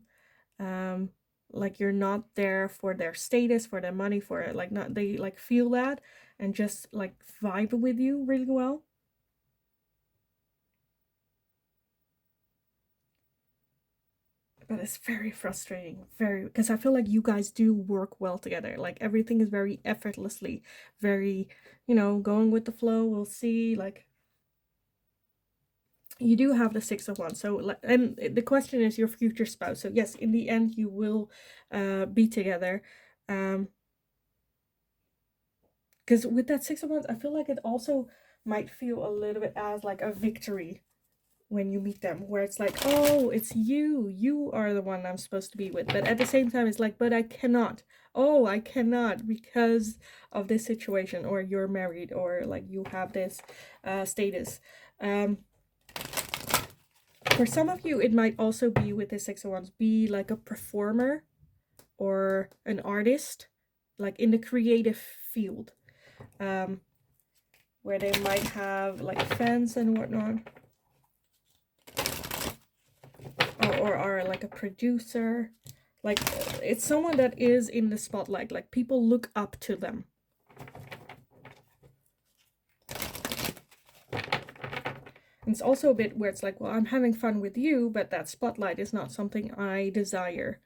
like you're not there for their status, for their money, for it, like not, they like feel that and just like vibe with you really well. But it's very frustrating, very, because I feel like you guys do work well together, like everything is very effortlessly, very, you know, going with the flow, we'll see, like you do have the Six of Wands. So and the question is your future spouse, so yes, in the end you will be together, because with that Six of Wands I feel like it also might feel a little bit as like a victory, when you meet them, where it's like, oh, it's you are the one I'm supposed to be with, but at the same time it's like, but I cannot, oh, I cannot because of this situation, or you're married, or like you have this status. For some of you, it might also be with the Six of Wands, be like a performer or an artist, like in the creative field, where they might have like fans and whatnot, or are like a producer. Like it's someone that is in the spotlight, like people look up to them. And it's also a bit where it's like, well, I'm having fun with you, but that spotlight is not something I desire.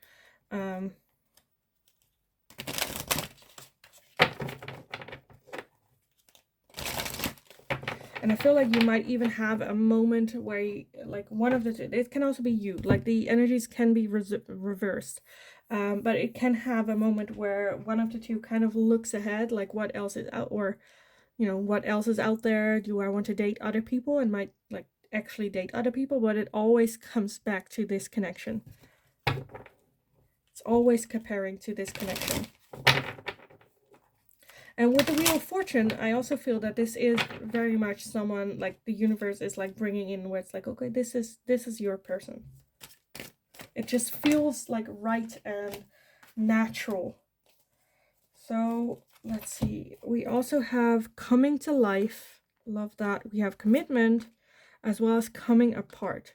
And I feel like you might even have a moment where, you, like, one of the two, it can also be you, like the energies can be reversed. But it can have a moment where one of the two kind of looks ahead, like what else is out, or, you know, what else is out there? Do I want to date other people? And might, like, actually date other people, but it always comes back to this connection. It's always comparing to this connection. And with the Wheel of Fortune, I also feel that this is very much someone, like the universe is like bringing in where it's like, okay, this is your person. It just feels like right and natural. So let's see. We also have coming to life. Love that. We have commitment as well as coming apart.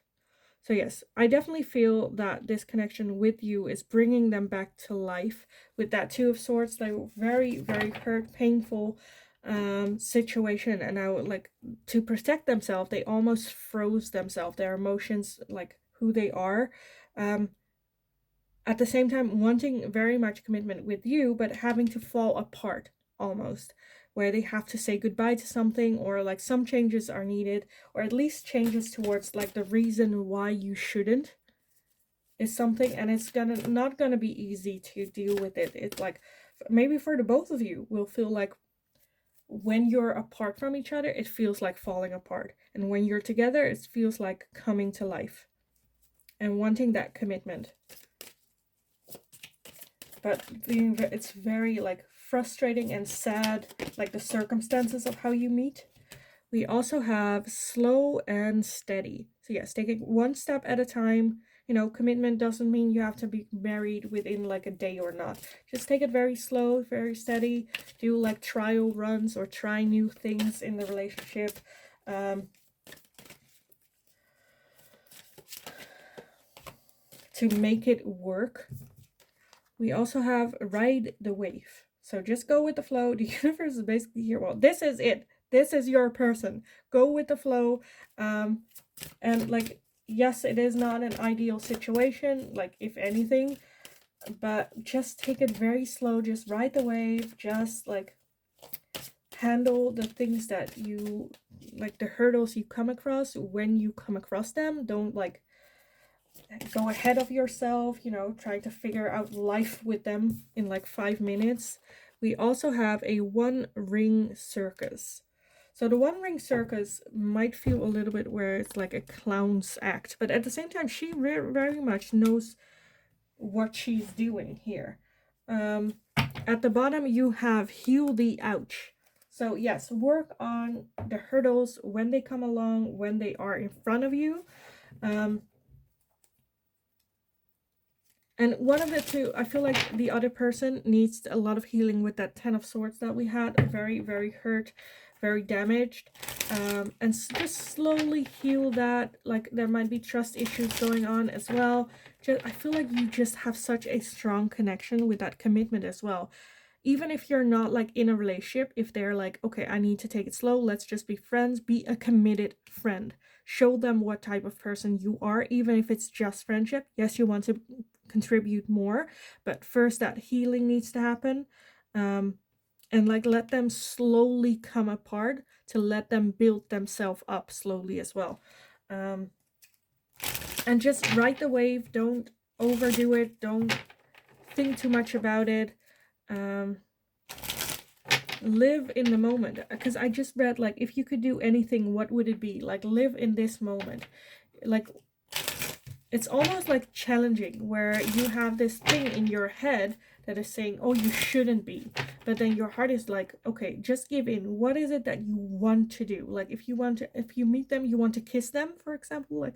So yes, I definitely feel that this connection with you is bringing them back to life. With that Two of Swords, they were very, very hurt, painful situation. And I would like to protect themselves. They almost froze themselves, their emotions, like who they are. At the same time, wanting very much commitment with you, but having to fall apart almost, where they have to say goodbye to something, or like some changes are needed, or at least changes towards like the reason why you shouldn't is something, and it's not gonna be easy to deal with it. It's like maybe for the both of you will feel like when you're apart from each other, it feels like falling apart, and when you're together, it feels like coming to life and wanting that commitment. But it's very like frustrating and sad, like the circumstances of how you meet. We also have slow and steady. So yes, taking one step at a time. You know, commitment doesn't mean you have to be married within like a day or not. Just take it very slow, very steady. Do like trial runs or try new things in the relationship. To make it work. We also have ride the wave. So just go with the flow. The universe is basically here. Well, this is it. This is your person. Go with the flow. And like, yes, it is not an ideal situation, like if anything, but just take it very slow. Just ride the wave. Just like handle the things that you, like the hurdles you come across when you come across them. Don't like go ahead of yourself, you know, trying to figure out life with them in like 5 minutes. We also have a one ring circus. So the one ring circus might feel a little bit where it's like a clown's act, but at the same time, she very much knows what she's doing here. At the bottom, you have heal the ouch. So yes, work on the hurdles when they come along, when they are in front of you. And one of the two, I feel like the other person needs a lot of healing with that Ten of Swords that we had. Very, very hurt, very damaged. And just slowly heal that. Like, there might be trust issues going on as well. I feel like you just have such a strong connection with that commitment as well. Even if you're not, like, in a relationship, if they're like, okay, I need to take it slow, let's just be friends, be a committed friend. Show them what type of person you are, even if it's just friendship. Yes, you want to contribute more, but first that healing needs to happen. And like let them slowly come apart to let them build themselves up slowly as well. And just ride the wave. Don't overdo it. Don't think too much about it. live in the moment, because I just read like, if you could do anything, what would it be? Like, live in this moment. Like, it's almost like challenging, where you have this thing in your head that is saying, oh, you shouldn't be, but then your heart is like, okay, just give in. What is it that you want to do? Like, if you meet them, you want to kiss them, for example. Like,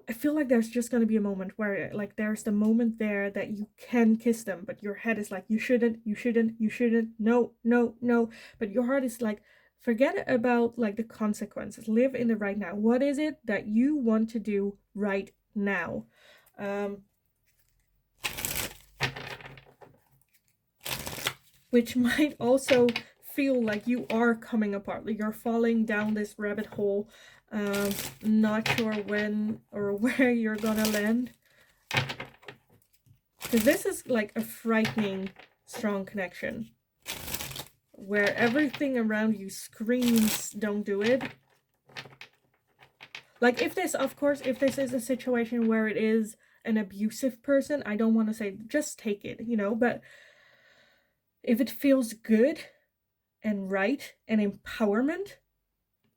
I feel like there's just going to be a moment where, like, there's the moment there that you can kiss them, but your head is like, you shouldn't, you shouldn't, you shouldn't, no, no, no. But your heart is like, forget about like the consequences. Live in the right now. What is it that you want to do right now? Which might also feel like you are coming apart, like you're falling down this rabbit hole, not sure when or where you're gonna land. Because this is like a frightening, strong connection, where everything around you screams, don't do it. Like, if this, of course, if this is a situation where it is an abusive person, I don't want to say just take it, you know, but if it feels good and right and empowerment,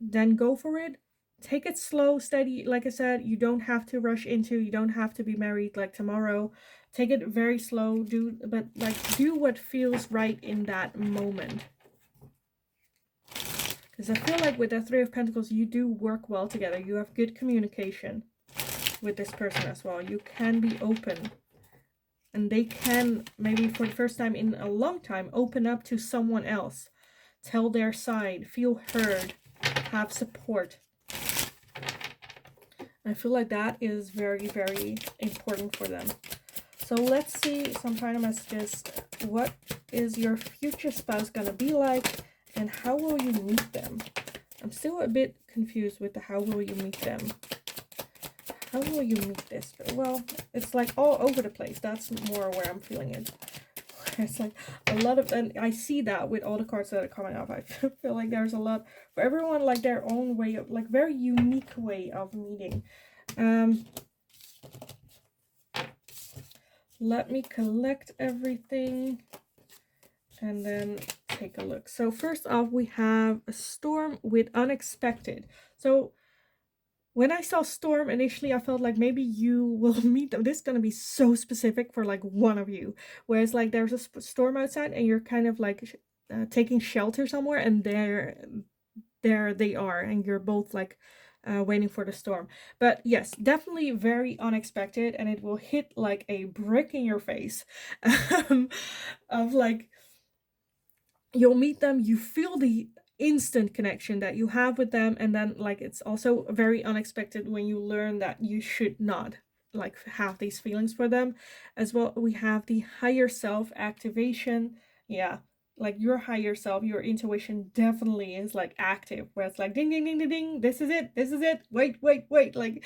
then go for it. Take it slow, steady. Like I said, you don't have to rush into, you don't have to be married like tomorrow. Take it very slow, but like, do what feels right in that moment. Because I feel like with the Three of Pentacles, you do work well together. You have good communication with this person as well. You can be open. And they can, maybe for the first time in a long time, open up to someone else. Tell their side, feel heard, have support. I feel like that is very, very important for them. So let's see some final messages. What is your future spouse going to be like? And how will you meet them? I'm still a bit confused with the how will you meet them. How will you meet this? Well, it's like all over the place. That's more where I'm feeling it. It's like a lot of, and I see that with all the cards that are coming up. I feel like there's a lot for everyone, like their own way of, like very unique way of meeting. Let me collect everything and then take a look. So first off, we have a storm with unexpected. So when I saw storm initially, I felt like maybe you will meet them. This is going to be so specific for like one of you. Whereas like there's a storm outside and you're kind of like taking shelter somewhere, and there they are, and you're both like waiting for the storm. But yes, definitely very unexpected, and it will hit like a brick in your face. Of like, you'll meet them, you feel the instant connection that you have with them, and then like it's also very unexpected when you learn that you should not like have these feelings for them as well. We have the higher self activation. Yeah, like your higher self, your intuition definitely is like active, where it's like ding ding ding ding ding, this is it, this is it, wait wait wait, like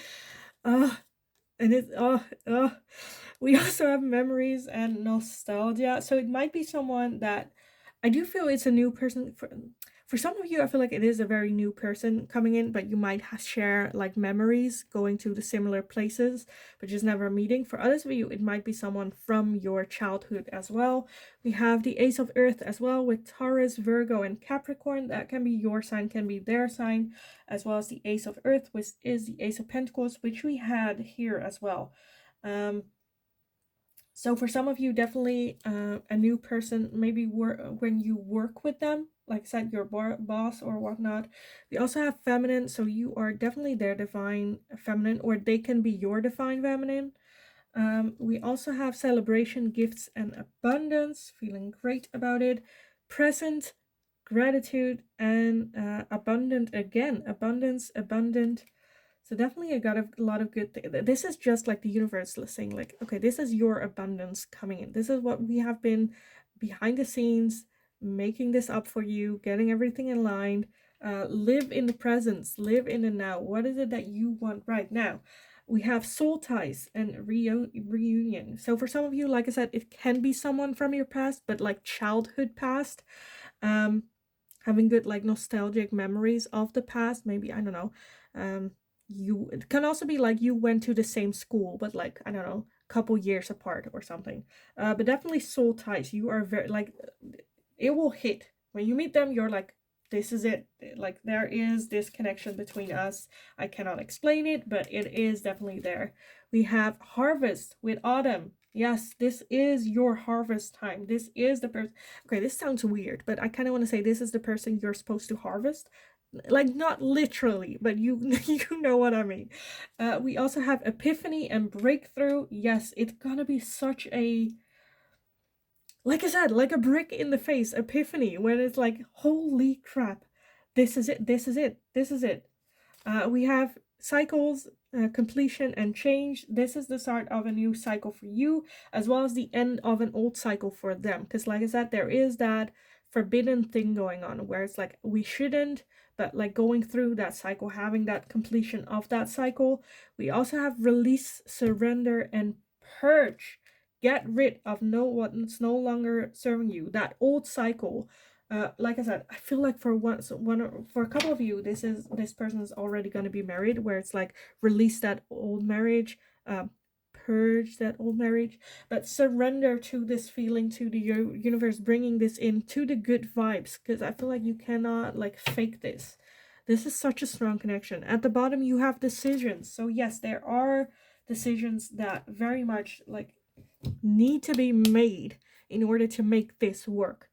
and it's we also have memories and nostalgia. So it might be someone that I do feel it's a new person. For some of you, I feel like it is a very new person coming in, but you might share like memories going to the similar places, but just never meeting. For others of you, it might be someone from your childhood as well. We have the Ace of Earth as well with Taurus, Virgo, and Capricorn. That can be your sign, can be their sign, as well as the Ace of Earth, which is the Ace of Pentacles, which we had here as well. So for some of you, definitely a new person, maybe when you work with them, like I said, your boss or whatnot. We also have feminine, so you are definitely their divine feminine, or they can be your divine feminine. We also have celebration, gifts, and abundance, feeling great about it. Present, gratitude, and abundant again. Abundance, abundant. So definitely I got a lot of good things. This is just like the universe saying like, okay, this is your abundance coming in. This is what we have been behind the scenes, making this up for you, getting everything in line. Live in the presence, live in the now. What is it that you want right now? We have soul ties and reunion. So for some of you, like I said, it can be someone from your past, but like childhood past. Having good like nostalgic memories of the past. Maybe, I don't know. It can also be like you went to the same school, but like, I don't know, a couple years apart or something. But definitely soul ties. You are very like, it will hit When you meet them, you're like, this is it. Like, there is this connection between us. I cannot explain it, but it is definitely there. We have harvest with autumn. Yes, this is your harvest time. This is the person. Okay, this sounds weird, but I kind of want to say this is the person you're supposed to harvest. Like, not literally, but you you know what I mean. We also have epiphany and breakthrough. Yes, it's gonna be such a, like I said, like a brick in the face epiphany, when it's like, holy crap, this is it, this is it, this is it. We have cycles, completion and change. This is the start of a new cycle for you, as well as the end of an old cycle for them. Because like I said, there is that forbidden thing going on where it's like, we shouldn't, but like going through that cycle, having that completion of that cycle. We also have release, surrender, and purge. Get rid of what's no longer serving you. That old cycle. Like I said, I feel like for for a couple of you, this person is already going to be married, where it's like, release that old marriage, purge that old marriage, but surrender to this feeling, to the universe, bringing this into the good vibes, because I feel like you cannot like fake this. This is such a strong connection. At the bottom, you have decisions. So yes, there are decisions that very much like need to be made in order to make this work.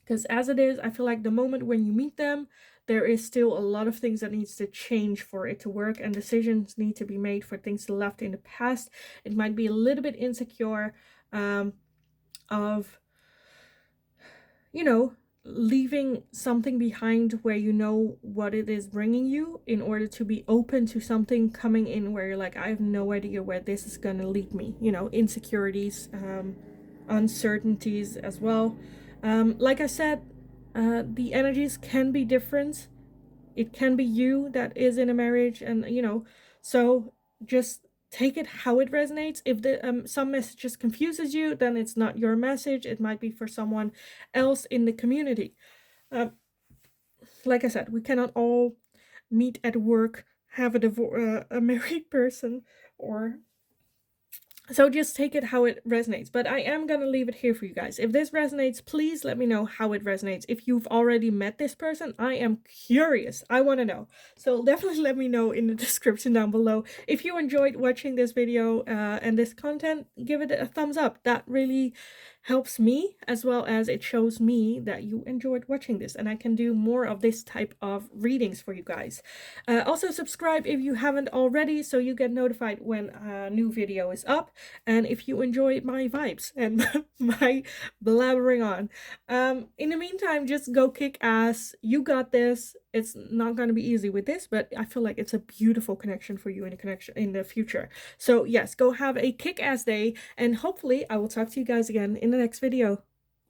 Because as it is, I feel like the moment when you meet them, there is still a lot of things that needs to change for it to work, and decisions need to be made for things left in the past. It might be a little bit insecure of, you know, leaving something behind where you know what it is bringing you, in order to be open to something coming in where you're like, I have no idea where this is going to lead me. You know, insecurities, uncertainties as well. Like I said, the energies can be different. It can be you that is in a marriage, and you know, so just take it how it resonates. If the some messages confuses you, then it's not your message. It might be for someone else in the community. Like I said, we cannot all meet at work, have a married person, or so just take it how it resonates. But I am going to leave it here for you guys. If this resonates, please let me know how it resonates. If you've already met this person, I am curious. I want to know. So definitely let me know in the description down below. If you enjoyed watching this video and this content, give it a thumbs up. That really helps me, as well as it shows me that you enjoyed watching this, and I can do more of this type of readings for you guys. Also subscribe if you haven't already, so you get notified when a new video is up. And if you enjoy my vibes and my blabbering on, in the meantime, just go kick ass. You got this. It's not going to be easy with this, but I feel like it's a beautiful connection for you in the future. So yes, go have a kick-ass day, and hopefully I will talk to you guys again in the next video.